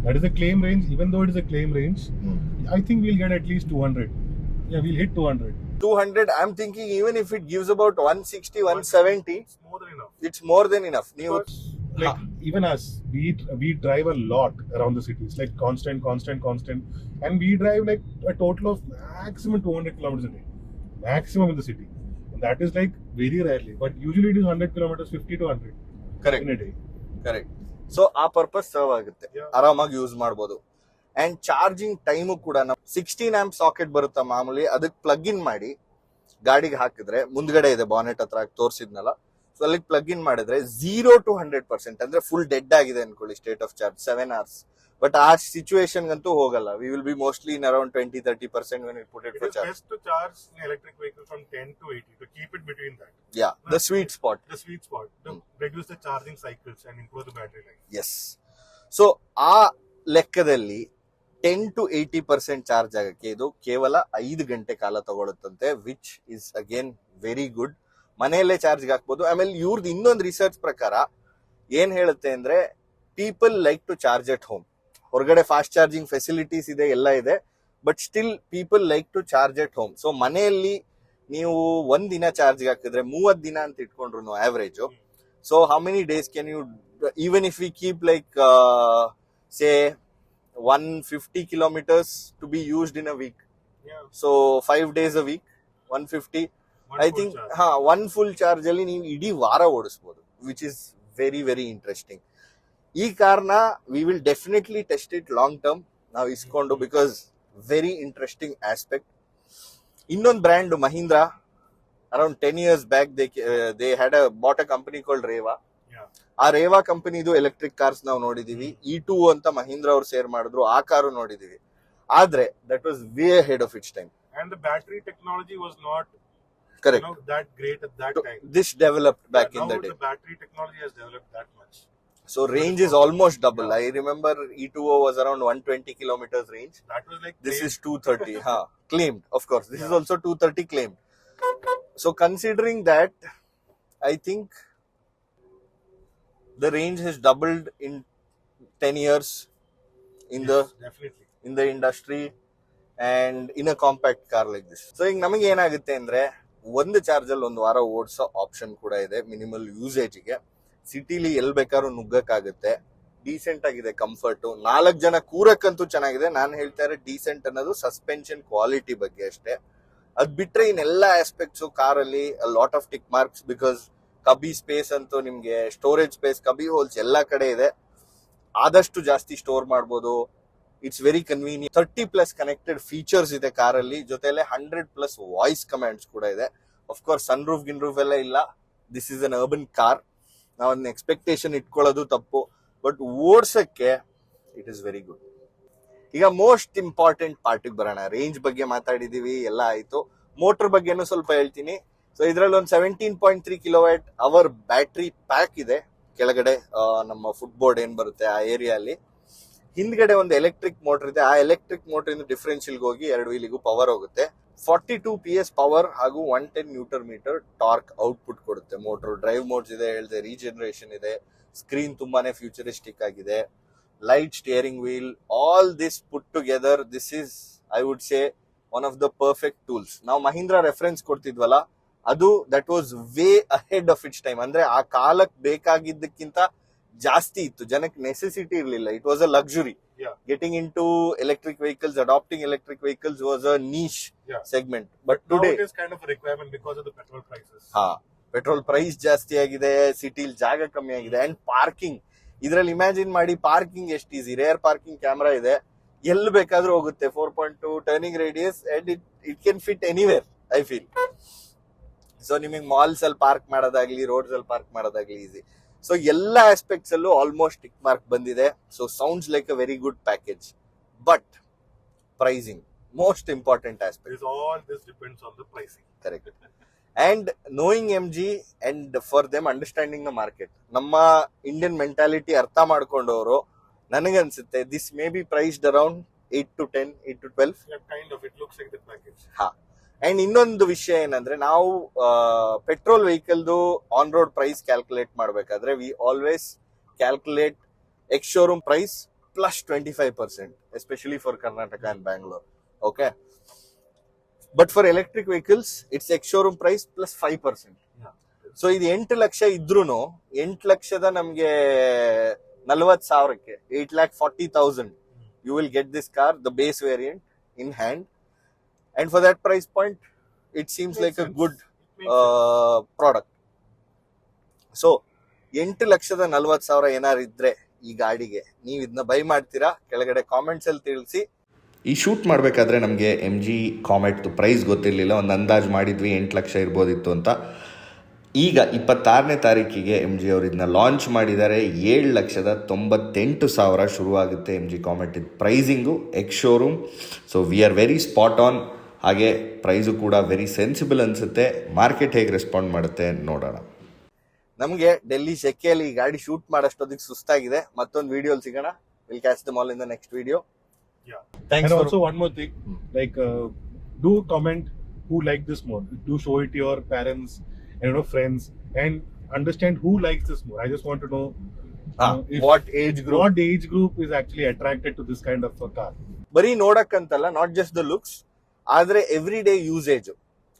That is the claim range. Even though it is a claim range, I think we'll get at least 200. Yeah, we'll hit 200. 200. I'm thinking even if it gives about 160, 170, It's more than enough. it's more than enough. Because, like even us, we drive a lot around the city. It's like constant, and we drive like a total of maximum 200 kilometers a day, maximum in the city. And that is like very rarely, but usually it is 100 kilometers, 50 to 100 Correct. in a day. Correct. So ಆ ಪರ್ಪಸ್ ಸರ್ವ್ ಆಗುತ್ತೆ, ಆರಾಮಾಗಿ ಯೂಸ್ ಮಾಡ್ಬೋದು. ಅಂಡ್ ಚಾರ್ಜಿಂಗ್ ಟೈಮು ಕೂಡ 16 amp ಸಾಕೆಟ್ ಬರುತ್ತಾ ಮಾಮೂಲಿ, ಅದಕ್ಕೆ ಪ್ಲಗ್ ಇನ್ ಮಾಡಿ ಗಾಡಿಗೆ ಹಾಕಿದ್ರೆ, ಮುಂದ್ಗಡೆ ಇದೆ ಬಾನೆಟ್ ಹತ್ರ ತೋರಿಸಿದ್ನಲ್ಲ, ಸೊ ಅಲ್ಲಿಗೆ ಪ್ಲಗ್ ಇನ್ ಮಾಡಿದ್ರೆ 0 to 100%, ಅಂದ್ರೆ ಫುಲ್ ಡೆಡ್ ಆಗಿದೆ ಅನ್ಕೊಳ್ಳಿ state of charge 7 hours. But ಆ ಸಿಚುವೇಶನ್ ಗಂತೂ ಹೋಗಲ್ಲ. We will be mostly in around 20-30% when we put it for charge. It is best to charge an electric vehicle from 10 to 80 to keep it between that. Yeah, the sweet spot. The sweet spot. To reduce the charging cycles and improve the battery life. Yes. So ಆ ಲೆಕ್ಕದಲ್ಲಿ 10 to 80% ಚಾರ್ಜ್ ಆಗಕ್ಕೆ ಇದು ಕೇವಲ 5 ಗಂಟೆ ಕಾಲ ತಗೊಳುತ್ತಂತೆ, which is again very good. ಮನೆಯಲ್ಲೇ ಚಾರ್ಜ್ಗೆ ಹಾಕ್ಬೋದು. ಆಮೇಲೆ ಇವ್ರದ್ದು ಇನ್ನೊಂದು ರಿಸರ್ಚ್ ಪ್ರಕಾರ ಏನ್ ಹೇಳುತ್ತೆ ಅಂದ್ರೆ, people like to charge at home. ಹೊರಗಡೆ ಫಾಸ್ಟ್ ಚಾರ್ಜಿಂಗ್ ಫೆಸಿಲಿಟೀಸ್ ಇದೆ, ಎಲ್ಲ ಇದೆ, but still people like to charge at home. So ಮನೆಯಲ್ಲಿ ನೀವು ಒಂದ್ ದಿನ ಚಾರ್ಜ್ಗೆ ಹಾಕಿದ್ರೆ 30 ದಿನ ಅಂತ ಇಟ್ಕೊಂಡ್ರು average. So how many days can you even if we keep like say 150 kilometers to be used in a week, Yeah. so 5 days a week 150, One I full think charge. one full charge ಅಲ್ಲಿ ನೀವು ಇಡೀ ವಾರ ಓಡಿಸಬಹುದು, which is very very interesting. ಈ ಕಾರ್ನ we will definitely test it long term ನಾವು ಇಸ್ಕೊಂಡು, because very interesting aspect. ಇನ್ನೊಂದು brand Mahindra, around 10 years back they had bought a company called Reva. Yeah. ಆ ರೇವಾ ಕಂಪನಿದು ಎಲೆಕ್ಟ್ರಿಕ್ ಕಾರ್ಸ್ ನಾವು ನೋಡಿದೀವಿ. E2 ಅಂತ ಮಹೀಂದ್ರ ಅವ್ರು ಸೇರ್ ಮಾಡಿದ್ರು, ಆ ಕಾರು ನೋಡಿದೀವಿ. ಆದ್ರೆ that was way ahead of it's time. And the battery technology was not Correct. that great at that time. This developed back in Now the day. the battery technology has developed that much. So range is almost double. I remember E2O was around 120 kilometers range. That was like This great. is 230. Claimed, of course. This is Yeah. also 230 claimed. So considering that, I think the range has doubled in 10 years in Yes, definitely. the industry and in a compact car like this. So ಈಗ ನಮಗೆ ಏನಾಗುತ್ತೆ ಅಂದ್ರೆ, ಒಂದು ಚಾರ್ಜ್ ಅಲ್ಲಿ ಒಂದು ವಾರ ಓಡಿಸೋ ಆಪ್ಷನ್ ಕೂಡ ಇದೆ ಮಿನಿಮಲ್ ಯೂಸೇಜ್ ಗೆ. ಸಿಟಿಲಿ ಎಲ್ ಬೇಕಾದ್ರೂ ನುಗ್ಗಕ್ಕಾಗುತ್ತೆ. ಡೀಸೆಂಟ್ ಆಗಿದೆ ಕಂಫರ್ಟ್, 4 ಜನ ಕೂರಕ್ಕಂತೂ ಚೆನ್ನಾಗಿದೆ. ನಾನು ಹೇಳ್ತಾ ಇರೋ ಡೀಸೆಂಟ್ ಅನ್ನೋದು ಸಸ್ಪೆನ್ಷನ್ ಕ್ವಾಲಿಟಿ ಬಗ್ಗೆ ಅಷ್ಟೇ. ಅದ್ ಬಿಟ್ರೆ ಇನ್ನೆಲ್ಲ ಆಸ್ಪೆಕ್ಟ್ಸ್ ಕಾರಲ್ಲಿ lot of tick marks, because cubby space ಅಂತೂ ನಿಮ್ಗೆ, ಸ್ಟೋರೇಜ್ ಸ್ಪೇಸ್, ಕಬಿ ಹೋಲ್ಸ್ ಎಲ್ಲಾ ಕಡೆ ಇದೆ. ಆದಷ್ಟು ಜಾಸ್ತಿ ಸ್ಟೋರ್ ಮಾಡ್ಬೋದು. It's very convenient. 30+ connected features ಇದೆ ಕಾರಲ್ಲಿ, ಜೊತೆಲೆ 100+ ವಾಯ್ಸ್ ಕಮಾಂಡ್ಸ್ ಕೂಡ ಇದೆ. ಅಫ್ಕೋರ್ಸ್ ಸನ್ ರೂಫ್ ಗಿನ್ ರೂಫ್ ಎಲ್ಲ ಇಲ್ಲ. This is an urban car. ನಾವು ಅದನ್ನ ಎಕ್ಸ್ಪೆಕ್ಟೇಷನ್ ಇಟ್ಕೊಳ್ಳೋದು ತಪ್ಪು, ಬಟ್ ಓಡ್ಸಕ್ಕೆ ಇಟ್ ಇಸ್ ವೆರಿ ಗುಡ್. ಈಗ ಮೋಸ್ಟ್ ಇಂಪಾರ್ಟೆಂಟ್ ಪಾರ್ಟಿಗೆ ಬರೋಣ. ರೇಂಜ್ ಬಗ್ಗೆ ಮಾತಾಡಿದೀವಿ, ಎಲ್ಲ ಆಯ್ತು. ಮೋಟರ್ ಬಗ್ಗೆನೂ ಸ್ವಲ್ಪ ಹೇಳ್ತೀನಿ. ಸೊ ಇದ್ರಲ್ಲಿ ಒಂದು 17.3 kWh ಬ್ಯಾಟ್ರಿ ಪ್ಯಾಕ್ ಇದೆ ಕೆಳಗಡೆ, ನಮ್ಮ ಫುಟ್ ಬೋರ್ಡ್ ಏನ್ ಬರುತ್ತೆ ಆ ಏರಿಯಾ ಅಲ್ಲಿ. ಹಿಂದ್ಗಡೆ ಒಂದು ಎಲೆಕ್ಟ್ರಿಕ್ ಮೋಟರ್ ಇದೆ. ಆ ಎಲೆಕ್ಟ್ರಿಕ್ ಮೋಟರ್ ಇಂದ ಡಿಫರೆನ್ಷಿಯಲ್ ಹೋಗಿ 2 ವೀಲಿಗೂ ಪವರ್ ಹೋಗುತ್ತೆ. 42 PS ಪವರ್ ಹಾಗೂ 110 Nm ಟಾರ್ಕ್ ಔಟ್ಪುಟ್ ಕೊಡುತ್ತೆ ಮೋಟರ್. ಡ್ರೈವ್ ಮೋಡ್ಸ್ ಇದೆ, ಹೇಳಿದೆ, ರೀಜನರೇಷನ್ ಇದೆ, ಸ್ಕ್ರೀನ್ ತುಂಬಾನೇ ಫ್ಯೂಚರಿಸ್ಟಿಕ್ ಆಗಿದೆ, light steering wheel, all this put together. This is, I would say, one of the perfect tools. ನಾವು ಮಹೀಂದ್ರ ರೆಫರೆನ್ಸ್ ಕೊಡ್ತಿದ್ವಲ್ಲ, ಅದು that was way ahead of it's time. ಅಂದ್ರೆ ಆ ಕಾಲಕ್ಕೆ ಬೇಕಾಗಿದ್ದಕ್ಕಿಂತ ಜಾಸ್ತಿ ಇತ್ತು. ಜನಕ್ಕೆ ನೆಸೆಸಿಟಿ ಇರಲಿಲ್ಲ. It was a luxury. Yeah. Getting into electric vehicles, adopting electric vehicles was a niche Yeah. segment. But Now today, it is kind of a requirement because of the petrol prices. Petrol price ಜಾಸ್ತಿ ಆಗಿದೆ, ಸಿಟಿಲಿ ಜಾಗ ಕಮ್ಮಿ ಆಗಿದೆ, ಅಂಡ್ ಪಾರ್ಕಿಂಗ್. ಇದ್ರಲ್ಲಿ ಇಮ್ಯಾಜಿನ್ ಮಾಡಿ, ಪಾರ್ಕಿಂಗ್ ಎಷ್ಟು ಈಸಿ. ರೇರ್ ಪಾರ್ಕಿಂಗ್ ಕ್ಯಾಮ್ರಾ ಇದೆ, ಎಲ್ಲಿ ಬೇಕಾದ್ರೂ ಹೋಗುತ್ತೆ. 4.2 turning radius, and it can fit anywhere, I feel. So ನಿಮಗೆ ಮಾಲ್ಸ್ ಅಲ್ಲಿ ಪಾರ್ಕ್ ಮಾಡೋದಾಗ್ಲಿ, ರೋಡ್ಸ್ ಅಲ್ಲಿ ಪಾರ್ಕ್ ಮಾಡೋದಾಗ್ಲಿ ಈಸಿ. ಸೊ ಎಲ್ಲ ಆಸ್ಪೆಕ್ಟ್ಸ್ ಅಲ್ಲೂ ಆಲ್ಮೋಸ್ಟ್ ಟಿಕ್ ಮಾರ್ಕ್ ಬಂದಿದೆ. So sounds like a very good package. But pricing, most important aspect. All this depends on the pricing. Correct. And knowing MG and for them understanding the market, ನಮ್ಮ ಇಂಡಿಯನ್ ಮೆಂಟಾಲಿಟಿ ಅರ್ಥ ಮಾಡ್ಕೊಂಡವರು, ನನಗನ್ಸುತ್ತೆ this may be priced around 8 to 10, 8 to 12. Yeah, kind of. It looks like the package. And ಇನ್ನೊಂದು ವಿಷಯ ಏನಂದ್ರೆ, ನಾವು ಪೆಟ್ರೋಲ್ ವೆಹಿಕಲ್ದು ಆನ್ ರೋಡ್ ಪ್ರೈಸ್ ಕ್ಯಾಲ್ಕುಲೇಟ್ ಮಾಡಬೇಕಾದ್ರೆ we always calculate ex showroom price plus 25%, especially for Karnataka and Bangalore. Okay, but for electric vehicles it's ex showroom price plus 5%. So ಇದು 8 ಲಕ್ಷ ಇದ್ರೂ 8 ಲಕ್ಷದ ನಮ್ಗೆ 40,000ಕ್ಕೆ 8,40,000 you will get this car, the base variant in hand. And for that price point, it seems like a good product. So 8,40,000 ಏನಾರು ಇದ್ರೆ ಈ ಗಾಡಿಗೆ ನೀವು ಇದನ್ನ ಬೈ ಮಾಡ್ತೀರಾ? ಕೆಳಗಡೆ ಕಾಮೆಂಟ್ಸ್ ಅಲ್ಲಿ ತಿಳಿಸಿ. ಈ ಶೂಟ್ ಮಾಡಬೇಕಾದ್ರೆ ನಮಗೆ MG ಕಾಮೆಟ್ದು ಪ್ರೈಸ್ ಗೊತ್ತಿರಲಿಲ್ಲ. ಒಂದು ಅಂದಾಜು ಮಾಡಿದ್ವಿ 8 ಲಕ್ಷ ಇರ್ಬೋದಿತ್ತು ಅಂತ. ಈಗ 26ನೇ ತಾರೀಕಿಗೆ MG ಅವರು ಇದನ್ನ ಲಾಂಚ್ ಮಾಡಿದ್ದಾರೆ. 7,98,000 ಶುರುವಾಗುತ್ತೆ MG ಕಾಮೆಟ್ ಇದು pricing, X showroom. So we are very spot on. ಹಾಗೆ ಪ್ರೈಸು ಕೂಡ ವೆರಿ ಸೆನ್ಸಿಬಲ್ ಅನಿಸುತ್ತೆ. ಮಾರ್ಕೆಟ್ ಹೇಗೆ ರೆಸ್ಪಾಂಡ್ ಮಾಡುತ್ತೆ ನೋಡೋಣ. ನಮಗೆ ಡೆಲ್ಲಿ ಸೆಕೆಯಲ್ಲಿ ಈ ಗಾಡಿ ಶೂಟ್ ಮಾಡೋಷ್ಟೊತ್ತಿಗೆ ಸುಸ್ತಾಗಿದೆ. ಮತ್ತೊಂದು ವಿಡಿಯೋಲಿ ಸಿಗೋಣ. Will catch dum all in the next video. Yeah. Thanks And for... also one more thing, like do comment who like this more. Do show it to your parents and friends, and understand who likes this more. I just want to know what age group. What age group is actually attracted to this kind of a car. ಬರೀ ನೋಡಕ್ಕಂತಲ್ಲ, ನಾಟ್ ಜಸ್ಟ್ ದ ಲುಕ್ಸ್, ಆದ್ರೆ ಎವ್ರಿ ಡೇ ಯೂಸೇಜ್.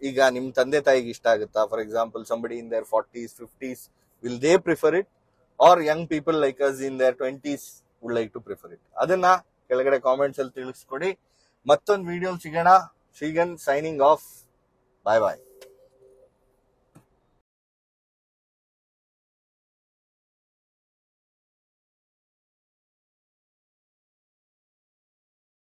ಈಗ ನಿಮ್ ತಂದೆ ತಾಯಿಗೆ ಇಷ್ಟ ಆಗುತ್ತಾ? For example, somebody in their 40s 50s, will they prefer it? Or young people like us in their 20s would like to prefer it. ಅದನ್ನ ಕೆಳಗಡೆ ಕಾಮೆಂಟ್ಸ್ ಅಲ್ಲಿ ತಿಳಿಸ್ಕೊಡಿ. ಮತ್ತೊಂದು ವಿಡಿಯೋ ಸಿಗೋಣ. Shrigan signing off. ಬಾಯ್ ಬಾಯ್.